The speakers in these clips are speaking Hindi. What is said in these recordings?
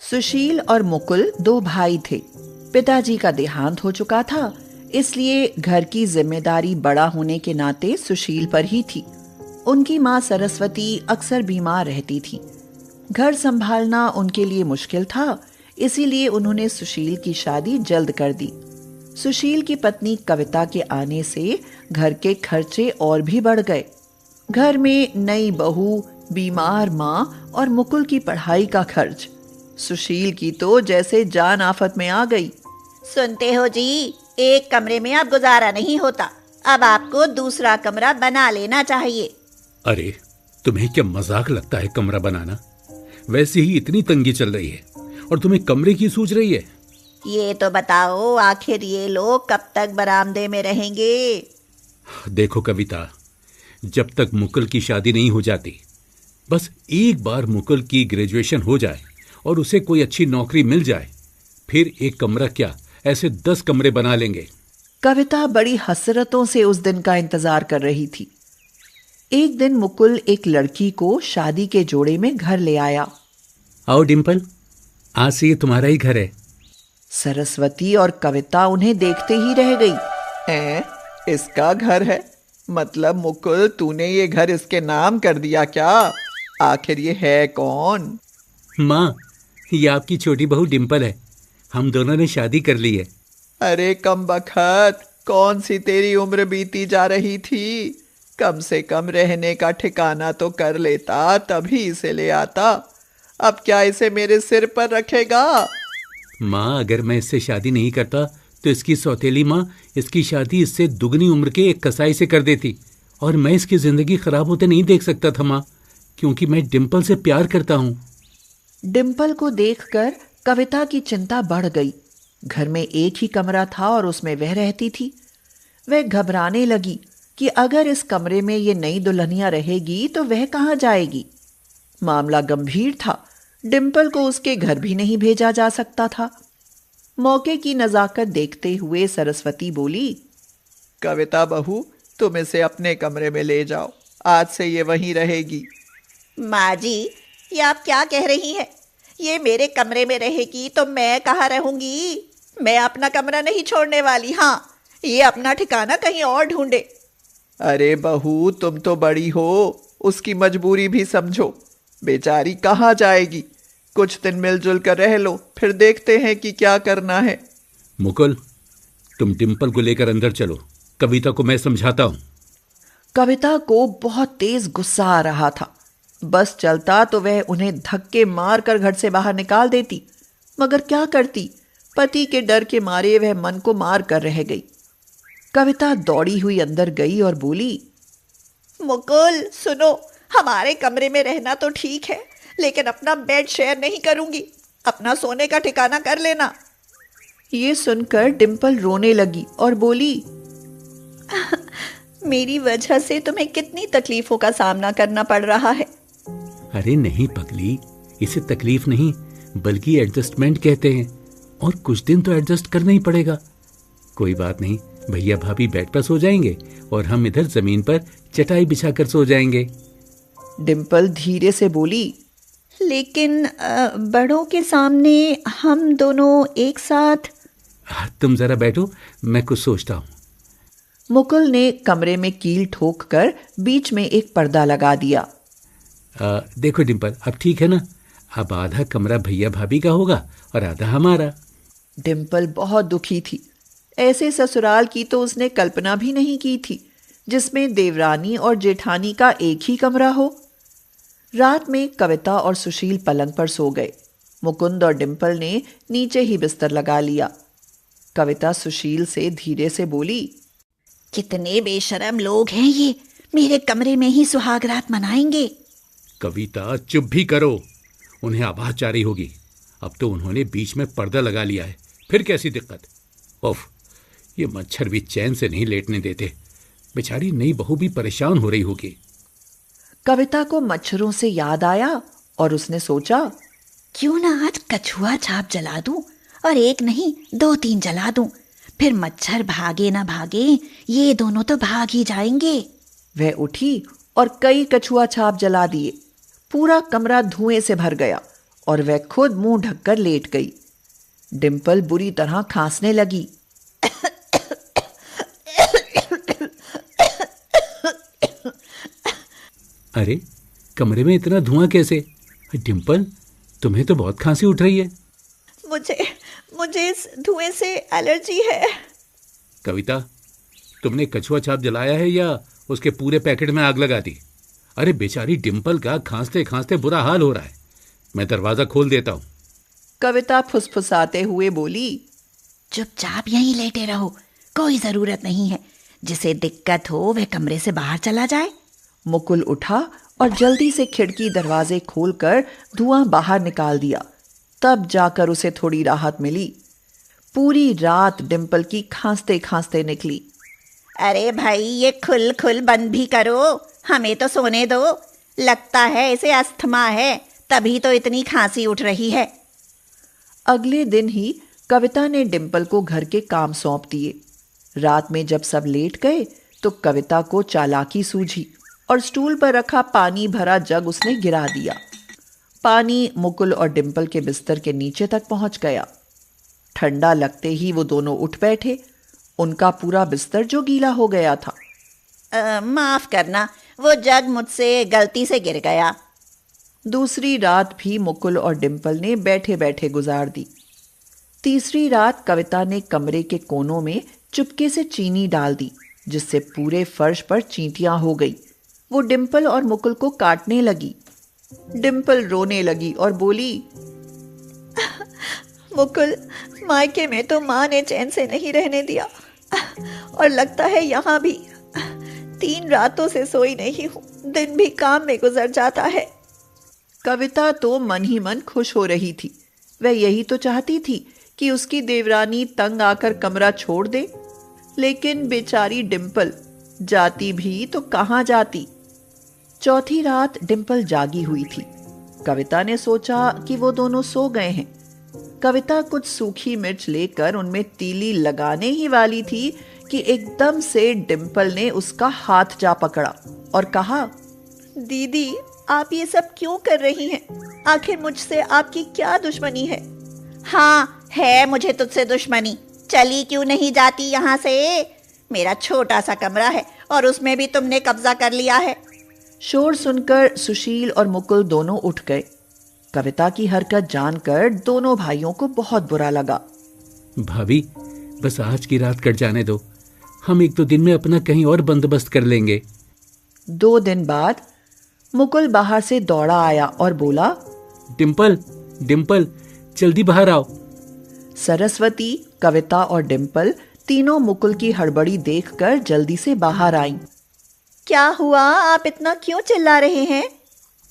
सुशील और मुकुल दो भाई थे। पिताजी का देहांत हो चुका था, इसलिए घर की जिम्मेदारी बड़ा होने के नाते सुशील पर ही थी। उनकी माँ सरस्वती अक्सर बीमार रहती थी। घर संभालना उनके लिए मुश्किल था, इसीलिए उन्होंने सुशील की शादी जल्द कर दी। सुशील की पत्नी कविता के आने से घर के खर्चे और भी बढ़ गए। घर में नई बहू, बीमार माँ और मुकुल की पढ़ाई का खर्च। सुशील की तो जैसे जान आफत में आ गई। सुनते हो जी, एक कमरे में अब गुजारा नहीं होता, अब आपको दूसरा कमरा बना लेना चाहिए। अरे तुम्हें क्या मजाक लगता है कमरा बनाना? वैसे ही इतनी तंगी चल रही है और तुम्हें कमरे की सूझ रही है? ये तो बताओ, आखिर ये लोग कब तक बरामदे में रहेंगे? देखो कविता, जब तक मुकुल की शादी नहीं हो जाती, बस एक बार मुकुल की ग्रेजुएशन हो जाए और उसे कोई अच्छी नौकरी मिल जाए, फिर एक कमरा क्या, ऐसे 10 कमरे बना लेंगे। कविता बड़ी हसरतों से उस दिन का इंतजार कर रही थी। एक दिन मुकुल एक लड़की को शादी के जोड़े में घर ले आया। आओ डिम्पल, आज से ये तुम्हारा ही घर है। सरस्वती और कविता उन्हें देखते ही रह गई। इसका घर है? मतलब मुकुल, तूने ये घर इसके नाम कर दिया क्या? आखिर ये है कौन? माँ, ये आपकी छोटी बहू डिम्पल है। हम दोनों ने शादी कर ली है। अरे कमबख्त, कौन सी तेरी उम्र बीती जा रही थी? कम से कम रहने का ठिकाना तो कर लेता, तभी इसे ले आता। अब क्या इसे मेरे सिर पर रखेगा? माँ, अगर मैं इससे शादी नहीं करता तो इसकी सौतेली माँ इसकी शादी इससे दुगनी उम्र के एक कसाई से कर देती, और मैं इसकी जिंदगी खराब होते नहीं देख सकता था माँ, क्योंकि मैं डिम्पल से प्यार करता हूँ। डिम्पल को देखकर कविता की चिंता बढ़ गई। घर में एक ही कमरा था और उसमें वह रहती थी। वह घबराने लगी कि अगर इस कमरे में ये नई दुल्हनिया रहेगी तो वह कहाँ जाएगी। मामला गंभीर था। डिम्पल को उसके घर भी नहीं भेजा जा सकता था। मौके की नजाकत देखते हुए सरस्वती बोली, कविता बहू, तुम इसे अपने कमरे में ले जाओ, आज से ये वहीं रहेगी। माँ जी, ये आप क्या कह रही हैं? ये मेरे कमरे में रहेगी तो मैं कहाँ रहूंगी? मैं अपना कमरा नहीं छोड़ने वाली। हाँ, ये अपना ठिकाना कहीं और ढूंढे। अरे बहू, तुम तो बड़ी हो, उसकी मजबूरी भी समझो। बेचारी कहाँ जाएगी? कुछ दिन मिलजुल कर रह लो, फिर देखते हैं कि क्या करना है। मुकुल, तुम डिम्पल को लेकर अंदर चलो, कविता को मैं समझाता हूँ। कविता को बहुत तेज गुस्सा आ रहा था। बस चलता तो वह उन्हें धक्के मार कर घर से बाहर निकाल देती, मगर क्या करती? पति के डर के मारे वह मन को मार कर रह गई। कविता दौड़ी हुई अंदर गई और बोली, मुकुल सुनो, हमारे कमरे में रहना तो ठीक है, लेकिन अपना बेड शेयर नहीं करूंगी। अपना सोने का ठिकाना कर लेना। ये सुनकर डिम्पल रोने लगी और बोली, मेरी वजह से तुम्हें कितनी तकलीफों का सामना करना पड़ रहा है। अरे नहीं पगली, इसे तकलीफ नहीं बल्कि एडजस्टमेंट कहते हैं, और कुछ दिन तो एडजस्ट करना ही पड़ेगा। कोई बात नहीं, भैया भाभी बेड पर सो जाएंगे और हम इधर जमीन पर चटाई बिछाकर सो जाएंगे। डिम्पल धीरे से बोली, लेकिन बड़ों के सामने हम दोनों एक साथ। तुम जरा बैठो, मैं कुछ सोचता हूँ। मुकुल ने कमरे में कील ठोक कर बीच में एक पर्दा लगा दिया। देखो डिम्पल, अब ठीक है ना? अब आधा कमरा भैया भाभी का होगा और आधा हमारा। डिम्पल बहुत दुखी थी। ऐसे ससुराल की तो उसने कल्पना भी नहीं की थी, जिसमें देवरानी और जेठानी का एक ही कमरा हो। रात में कविता और सुशील पलंग पर सो गए। मुकुंद और डिम्पल ने नीचे ही बिस्तर लगा लिया। कविता सुशील से धीरे से बोली, कितने बेशरम लोग हैं ये, मेरे कमरे में ही सुहागरात मनाएंगे। कविता चुप भी करो, उन्हें आवाज़जारी होगी। अब तो उन्होंने बीच में पर्दा लगा लिया है, फिर कैसी दिक्कत? ओफ, ये मच्छर भी चैन से नहीं लेटने देते। बेचारी नई बहू भी परेशान हो रही होगी। कविता को मच्छरों से याद आया और उसने सोचा, क्यों ना आज कछुआ छाप जला दूं, और एक नहीं 2-3 जला दूं, फिर मच्छर भागे ना भागे, ये दोनों तो भाग ही जाएंगे। वह उठी और कई कछुआ छाप जला दिए। पूरा कमरा धुएं से भर गया और वह खुद मुंह ढककर लेट गई। डिम्पल बुरी तरह खांसने लगी। अरे, कमरे में इतना धुआं कैसे? डिम्पल, तुम्हें तो बहुत खांसी उठ रही है। मुझे इस धुएं से एलर्जी है। कविता, तुमने कछुआ छाप जलाया है या उसके पूरे पैकेट में आग लगा दी? अरे बेचारी डिम्पल का खांसते खांसते बुरा हाल हो रहा है। मैं दरवाजा खोल देता हूँ। कविता फुसफुसाते हुए बोली। चुपचाप यहीं लेटे रहो, कोई जरूरत नहीं है। जिसे दिक्कत हो वह कमरे से बाहर चला जाए। मुकुल उठा और जल्दी से खिड़की दरवाजे खोलकर धुआं बाहर निकाल दिया। तब जाकर उसे थोड़ी राहत मिली। पूरी रात डिम्पल की खांसते खांसते निकली। अरे भाई, ये खुल खुल बंद भी करो, हमें तो सोने दो। लगता है इसे अस्थमा है, तभी तो इतनी खांसी उठ रही है। अगले दिन ही कविता ने डिम्पल को घर के काम सौंप दिए। रात में जब सब लेट गए तो कविता को चालाकी सूझी और स्टूल पर रखा पानी भरा जग उसने गिरा दिया। पानी मुकुल और डिम्पल के बिस्तर के नीचे तक पहुंच गया। ठंडा लगते ही वो दोनों उठ बैठे। उनका पूरा बिस्तर जो गीला हो गया था। माफ करना, वो जग मुझसे गलती से गिर गया। दूसरी रात भी मुकुल और डिम्पल ने बैठे बैठे गुजार दी। तीसरी रात कविता ने कमरे के कोनों में चुपके से चीनी डाल दी, जिससे पूरे फर्श पर चींटियां हो गई। वो डिम्पल और मुकुल को काटने लगी। डिम्पल रोने लगी और बोली, मुकुल, मायके में तो माँ ने चैन से नहीं रहने दिया, और लगता है यहाँ भी। 3 रातों से सोई नहीं हूँ, दिन भी काम में गुजर जाता है। कविता तो मन ही मन खुश हो रही थी। वह यही तो चाहती थी कि उसकी देवरानी तंग आकर कमरा छोड़ दे। लेकिन बेचारी डिम्पल जाती भी तो कहाँ जाती। चौथी रात डिम्पल जागी हुई थी। कविता ने सोचा कि वो दोनों सो गए हैं। कविता कुछ सूखी मिर्च लेकर उनमें तीली लगाने ही वाली थी कि एकदम से डिम्पल ने उसका हाथ जा पकड़ा और कहा, दीदी, आप ये सब क्यों कर रही हैं? आखिर मुझसे आपकी क्या दुश्मनी है? हाँ, है मुझे तुझसे दुश्मनी। चली क्यों नहीं जाती यहाँ से? मेरा छोटा सा कमरा है और उसमें भी तुमने कब्जा कर लिया है। शोर सुनकर सुशील और मुकुल दोनों उठ गए। कविता की हरकत जानकर दोनों भाइयों को बहुत बुरा लगा। भाभी, बस आज की रात कट जाने दो। हम 1-2 दिन में अपना कहीं और बंदोबस्त कर लेंगे। 2 दिन बाद मुकुल बाहर से दौड़ा आया और बोला, डिम्पल, डिम्पल, जल्दी बाहर आओ। सरस्वती, कविता और डिम्पल तीनों मुकुल की हड़बड़ी देखकर जल्दी से बाहर आईं। क्या हुआ? आप इतना क्यों चिल्ला रहे हैं?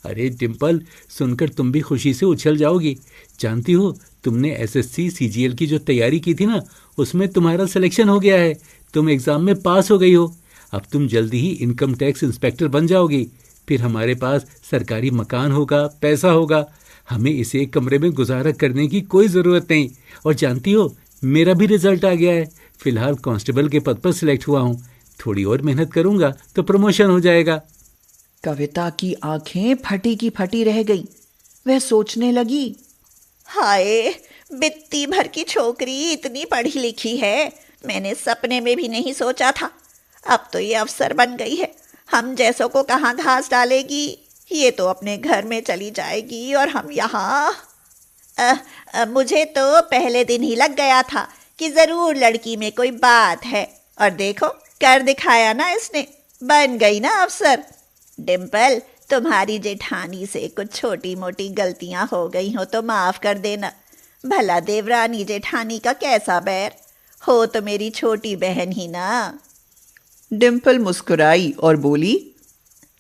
अरे डिम्पल, सुनकर तुम भी खुशी से उछल जाओगी। जानती हो, तुमने एसएससी सीजीएल की जो तैयारी की थी ना, उसमें तुम्हारा सिलेक्शन हो गया है। तुम एग्जाम में पास हो गई हो। अब तुम जल्दी ही इनकम टैक्स इंस्पेक्टर बन जाओगी। फिर हमारे पास सरकारी मकान होगा, पैसा होगा। हमें इसे एक कमरे में गुजारा करने की कोई ज़रूरत नहीं। और जानती हो, मेरा भी रिजल्ट आ गया है। फिलहाल कांस्टेबल के पद पर सिलेक्ट हुआ हूँ। थोड़ी और मेहनत करूँगा तो प्रमोशन हो जाएगा। कविता की आंखें फटी की फटी रह गईं। वह सोचने लगी, हाय, बित्ती भर की छोकरी इतनी पढ़ी लिखी है, मैंने सपने में भी नहीं सोचा था। अब तो ये अफसर बन गई है, हम जैसों को कहाँ घास डालेगी। ये तो अपने घर में चली जाएगी और हम यहाँ। मुझे तो पहले दिन ही लग गया था कि ज़रूर लड़की में कोई बात है, और देखो कर दिखाया ना इसने, बन गई ना अफसर। डिम्पल, तुम्हारी जेठानी से कुछ छोटी मोटी गलतियां हो गई हो तो माफ़ कर देना। भला देवरानी जेठानी का कैसा बैर हो, तो मेरी छोटी बहन ही ना। डिम्पल मुस्कुराई और बोली,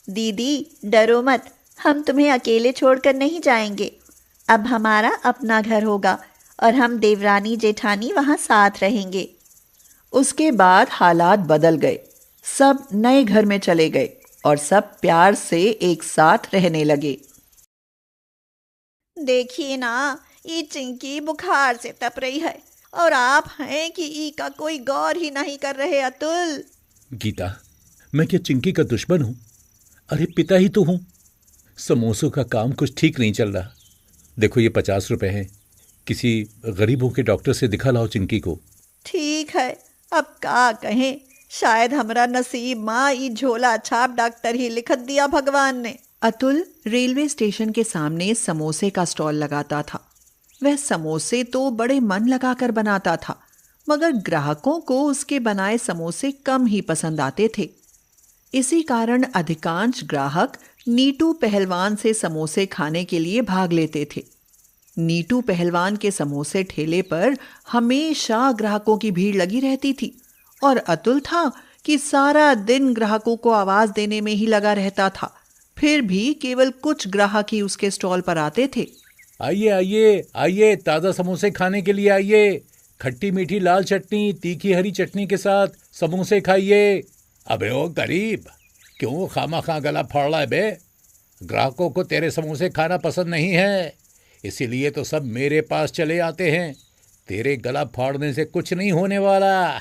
दीदी डरो मत, हम तुम्हें अकेले छोड़कर नहीं जाएंगे। अब हमारा अपना घर होगा और हम देवरानी जेठानी वहाँ साथ रहेंगे। उसके बाद हालात बदल गए। सब नए घर में चले गए और सब प्यार से एक साथ रहने लगे। देखिए ना, ये चिंकी बुखार से तप रही है और आप हैं कि ई का कोई गौर ही नहीं कर रहे। अतुल, गीता, मैं क्या चिंकी का दुश्मन हूँ? अरे पिता ही तो हूँ। समोसों का काम कुछ ठीक नहीं चल रहा। देखो ये 50 रुपए हैं, किसी गरीबों के डॉक्टर से दिखा लाओ चिंकी को। ठीक है, अब का कहें, शायद हमरा नसीब माँ ई झोला छाप डॉक्टर ही लिखत दिया भगवान ने। अतुल रेलवे स्टेशन के सामने समोसे का स्टॉल लगाता था। वह समोसे तो बड़े मन लगाकर बनाता था, मगर ग्राहकों को उसके बनाए समोसे कम ही पसंद आते थे। इसी कारण अधिकांश ग्राहक नीटू पहलवान से समोसे खाने के लिए भाग लेते थे। नीटू पहलवान के समोसे ठेले पर हमेशा ग्राहकों की भीड़ लगी रहती थी और अतुल था कि सारा दिन ग्राहकों को आवाज देने में ही लगा रहता था। फिर भी केवल कुछ ग्राहक ही उसके स्टॉल पर आते थे। आइए आइए आइए, ताज़ा समोसे खाने के लिए आइए। खट्टी मीठी लाल चटनी, तीखी हरी चटनी के साथ समोसे खाइए। अबे ओ गरीब, क्यों खामा गला फाड़ रहा है बे? ग्राहकों को तेरे समोसे खाना पसंद नहीं है, इसीलिए तो सब मेरे पास चले आते हैं। तेरे गला फाड़ने से कुछ नहीं होने वाला।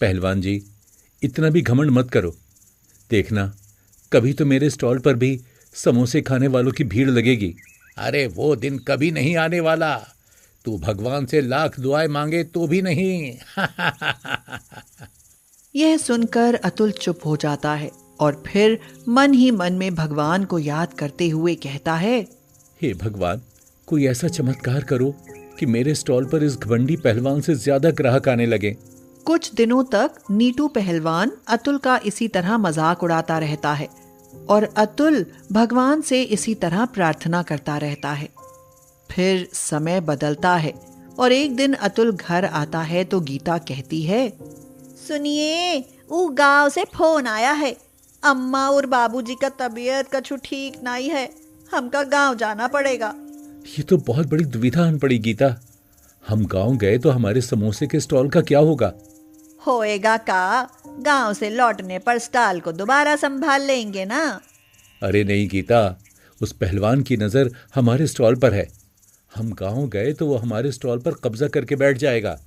पहलवान जी, इतना भी घमंड मत करो। देखना, कभी तो मेरे स्टॉल पर भी समोसे खाने वालों की भीड़ लगेगी। अरे वो दिन कभी नहीं आने वाला। तू भगवान से लाख दुआएं मांगे तो भी नहीं। यह सुनकर अतुल चुप हो जाता है और फिर मन ही मन में भगवान को याद करते हुए कहता है, हे भगवान, कोई ऐसा चमत्कार करो कि मेरे स्टॉल पर इस घमंडी पहलवान से ज्यादा ग्राहक आने लगे। कुछ दिनों तक नीटू पहलवान अतुल का इसी तरह मजाक उड़ाता रहता है और अतुल भगवान से इसी तरह प्रार्थना करता रहता है। फिर समय बदलता है और एक दिन अतुल घर आता है तो गीता कहती है, सुनिए, वो गांव से फोन आया है। अम्मा और बाबूजी का तबीयत कछु ठीक नहीं है, हमका गांव जाना पड़ेगा। ये तो बहुत बड़ी दुविधा आन पड़ी गीता। हम गांव गए तो हमारे समोसे के स्टॉल का क्या होगा? होएगा का, गांव से लौटने पर स्टॉल को दोबारा संभाल लेंगे ना। अरे नहीं गीता, उस पहलवान की नजर हमारे स्टॉल पर है। हम गांव गए तो वो हमारे स्टॉल पर कब्जा करके बैठ जाएगा।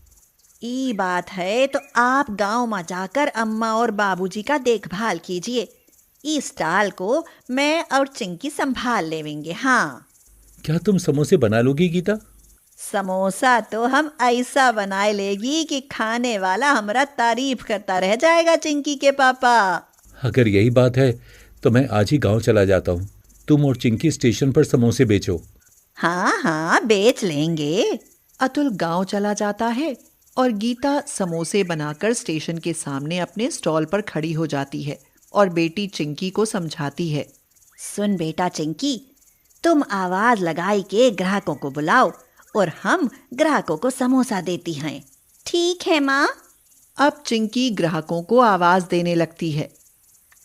ई बात है तो आप गांव में जाकर अम्मा और बाबूजी का देखभाल कीजिए। इस स्टॉल को मैं और चिंकी संभाल लेंगे। हाँ, क्या तुम समोसे बना लोगी गीता? समोसा तो हम ऐसा बनाए लेगी कि खाने वाला हमारा तारीफ करता रह जाएगा। चिंकी के पापा, अगर यही बात है तो मैं आज ही गांव चला जाता हूँ। तुम और चिंकी स्टेशन पर समोसे बेचो। हाँ हाँ, बेच लेंगे। अतुल गांव चला जाता है और गीता समोसे बनाकर स्टेशन के सामने अपने स्टॉल पर खड़ी हो जाती है और बेटी चिंकी को समझाती है, सुन बेटा चिंकी, तुम आवाज लगाई के ग्राहकों को बुलाओ और हम ग्राहकों को समोसा देती हैं। ठीक है माँ। अब चिंकी ग्राहकों को आवाज देने लगती है,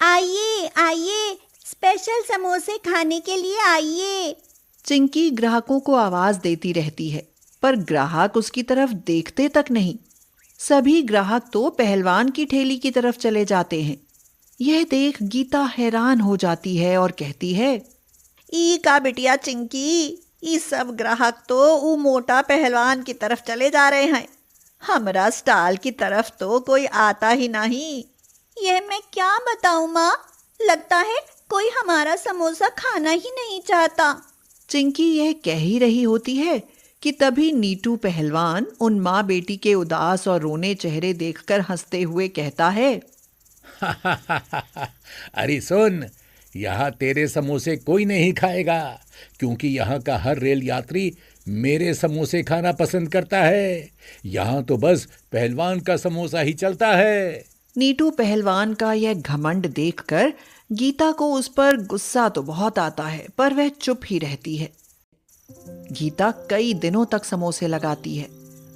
आइए आइए, स्पेशल समोसे खाने के लिए आइए। चिंकी ग्राहकों को आवाज देती रहती है पर ग्राहक उसकी तरफ देखते तक नहीं। सभी ग्राहक तो पहलवान की ठेली की तरफ चले जाते हैं। यह देख गीता हैरान हो जाती है और कहती है, ई का बिटिया चिंकी, ये सब ग्राहक तो वो मोटा पहलवान की तरफ चले जा रहे हैं। हमरा स्टॉल की तरफ तो कोई आता ही नहीं। यह मैं क्या बताऊं माँ, लगता है कोई हमारा समोसा खाना ही नहीं चाहता। चिंकी यह कह ही रही होती है कि तभी नीटू पहलवान उन माँ बेटी के उदास और रोने चेहरे देखकर हंसते हुए कहता है, अरे सुन, यहाँ तेरे समोसे कोई नहीं खाएगा, क्योंकि यहाँ का हर रेल यात्री मेरे समोसे खाना पसंद करता है। यहाँ तो बस पहलवान का समोसा ही चलता है। नीटू पहलवान का यह घमंड देखकर गीता को उस पर गुस्सा तो बहुत आता है, पर वह चुप ही रहती है। गीता कई दिनों तक समोसे लगाती है,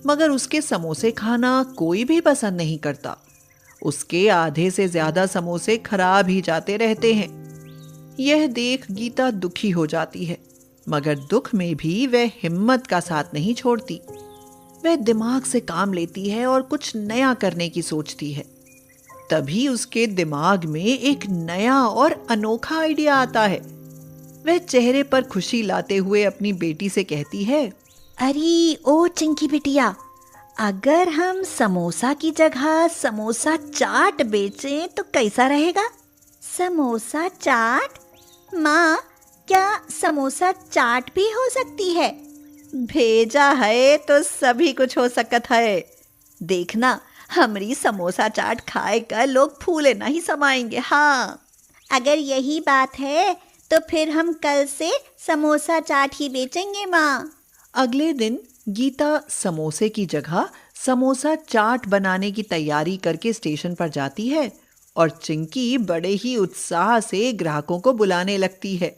मगर उसके समोसे खाना कोई भी पसंद नहीं करता। उसके आधे से ज्यादा समोसे खराब ही जाते रहते हैं। यह देख गीता दुखी हो जाती है, मगर दुख में भी वह हिम्मत का साथ नहीं छोड़ती। वह दिमाग से काम लेती है और कुछ नया करने की सोचती है। तभी उसके दिमाग में एक नया और अनोखा आइडिया आता है। वह चेहरे पर खुशी लाते हुए अपनी बेटी से कहती है, अरे ओ चिंकी बिटिया, अगर हम समोसा की जगह समोसा चाट बेचें तो कैसा रहेगा? समोसा चाट? माँ, क्या समोसा चाट भी हो सकती है? भेजा है तो सभी कुछ हो सकत है। देखना, हमरी समोसा चाट खाए कर लोग फूले नहीं समाएंगे। हाँ, अगर यही बात है तो फिर हम कल से समोसा चाट ही बेचेंगे माँ। अगले दिन गीता समोसे की जगह समोसा चाट बनाने की तैयारी करके स्टेशन पर जाती है और चिंकी बड़े ही उत्साह से ग्राहकों को बुलाने लगती है।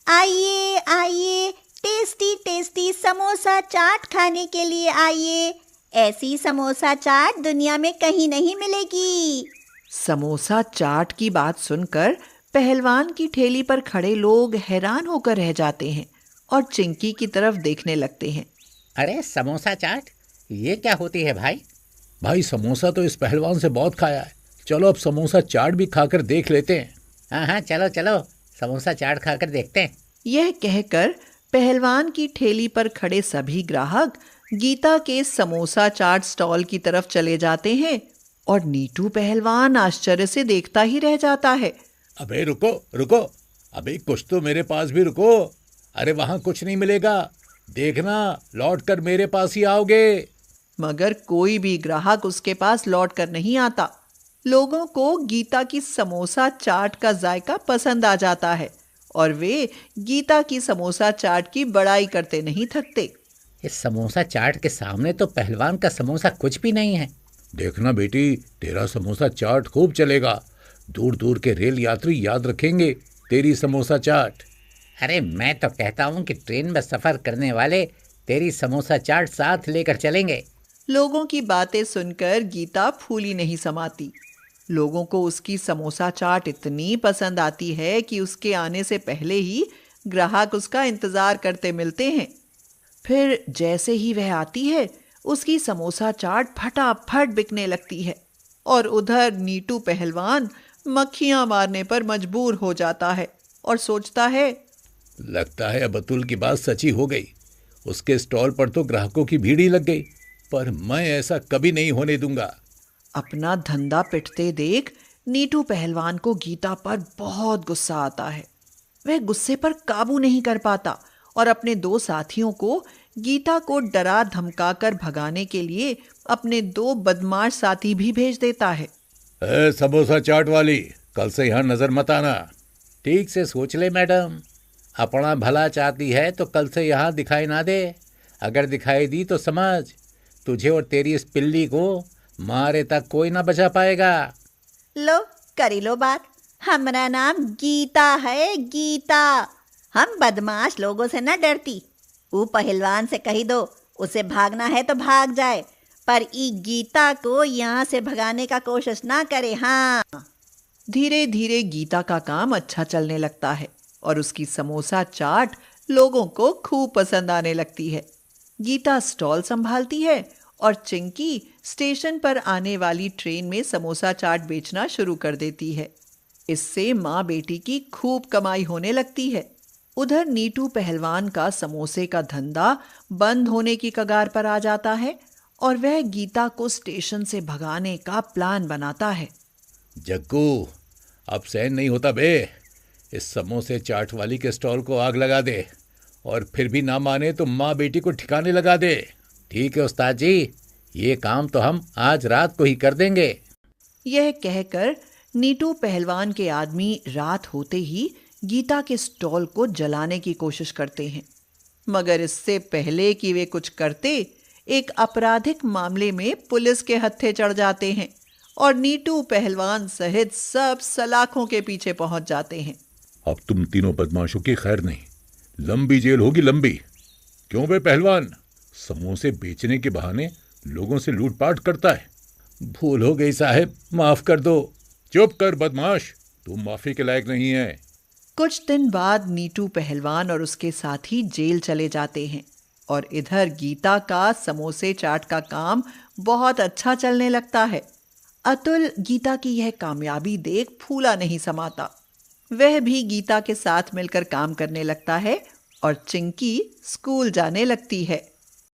आइए आइए, टेस्टी टेस्टी समोसा चाट खाने के लिए आइए। ऐसी समोसा चाट दुनिया में कहीं नहीं मिलेगी। समोसा चाट की बात सुनकर पहलवान की ठेली पर खड़े लोग हैरान होकर रह जाते हैं और चिंकी की तरफ देखने लगते हैं। अरे समोसा चाट, ये क्या होती है भाई? भाई समोसा तो इस पहलवान से बहुत खाया है, चलो अब समोसा चाट भी खाकर देख लेते हैं। हाँ हाँ, चलो चलो समोसा चाट खाकर देखते हैं। यह कहकर पहलवान की ठेली पर खड़े सभी ग्राहक गीता के समोसा चाट स्टॉल की तरफ चले जाते हैं और नीटू पहलवान आश्चर्य से देखता ही रह जाता है। अबे रुको रुको, अबे कुछ तो मेरे पास भी रुको। अरे वहां कुछ नहीं मिलेगा, देखना लौट कर मेरे पास ही आओगे। मगर कोई भी ग्राहक उसके पास लौट कर नहीं आता। लोगों को गीता की समोसा चाट का जायका पसंद आ जाता है और वे गीता की समोसा चाट की बड़ाई करते नहीं थकते। इस समोसा चाट के सामने तो पहलवान का समोसा कुछ भी नहीं है। देखना बेटी, तेरा समोसा चाट खूब चलेगा, दूर दूर के रेल यात्री याद रखेंगे तेरी समोसा चाट। अरे मैं तो कहता हूँ कि ट्रेन में सफ़र करने वाले तेरी समोसा चाट साथ लेकर चलेंगे। लोगों की बातें सुनकर गीता फूली नहीं समाती। लोगों को उसकी समोसा चाट इतनी पसंद आती है कि उसके आने से पहले ही ग्राहक उसका इंतजार करते मिलते हैं। फिर जैसे ही वह आती है, उसकी समोसा चाट फटाफट बिकने लगती है और उधर नीटू पहलवान मक्खियां मारने पर मजबूर हो जाता है और सोचता है, लगता है अब अतुल की बात सच्ची हो गई। उसके स्टॉल पर तो ग्राहकों की भीड़ ही लग गई, पर मैं ऐसा कभी नहीं होने दूंगा। अपना धंधा पिटते देख नीटू पहलवान को गीता पर बहुत गुस्सा आता है। वह गुस्से पर काबू नहीं कर पाता और अपने दो साथियों को गीता को डरा धमका कर भगाने के लिए अपने दो बदमाश साथी भी भेज देता है। समोसा चाट वाली, कल से यहाँ नजर मत आना। ठीक से सोच ले मैडम, अपना भला चाहती है तो कल से यहाँ दिखाई ना दे। अगर दिखाई दी तो समझ, तुझे और तेरी इस पिल्ली को मारे तक कोई ना बचा पाएगा। लो करी लो बात। हमारा नाम गीता है, गीता। हम बदमाश लोगों से न डरती। वो पहलवान से कही दो उसे भागना है तो भाग जाए, पर ई गीता को यहाँ से भगाने का कोशिश ना करे। हाँ, धीरे धीरे गीता का काम अच्छा चलने लगता है और उसकी समोसा चाट लोगों को खूब पसंद आने लगती है। गीता स्टॉल संभालती है और चिंकी स्टेशन पर आने वाली ट्रेन में समोसा चाट बेचना शुरू कर देती है। इससे माँ बेटी की खूब कमाई होने लगती है। उधर नीटू पहलवान का समोसे का धंधा बंद होने की कगार पर आ जाता है और वह गीता को स्टेशन से भगाने का प्लान बनाता है। जग्गू, अब सहन नहीं होता बे, इस समोसे चाट वाली के स्टॉल को आग लगा दे और फिर भी ना माने तो माँ बेटी को ठिकाने लगा दे। ठीक है उस्ताद जी, ये काम तो हम आज रात को ही कर देंगे। यह कहकर नीटू पहलवान के आदमी रात होते ही गीता के स्टॉल को जलाने की कोशिश करते हैं, मगर इससे पहले कि वे कुछ करते, एक आपराधिक मामले में पुलिस के हत्थे चढ़ जाते हैं और नीटू पहलवान सहित सब सलाखों के पीछे पहुंच जाते हैं। अब तुम तीनों बदमाशों की खैर नहीं, लंबी जेल होगी, लंबी। क्यों बे पहलवान, समोसे बेचने के बहाने लोगों से लूटपाट करता है? भूल हो गई साहब, माफ कर दो। चुप कर बदमाश, तुम माफी के लायक नहीं है। कुछ दिन बाद नीटू पहलवान और उसके साथी जेल चले जाते हैं और इधर गीता का समोसे चाट का काम बहुत अच्छा चलने लगता है। अतुल गीता की यह कामयाबी देख फूला नहीं समाता। वह भी गीता के साथ मिलकर काम करने लगता है और चिंकी स्कूल जाने लगती है।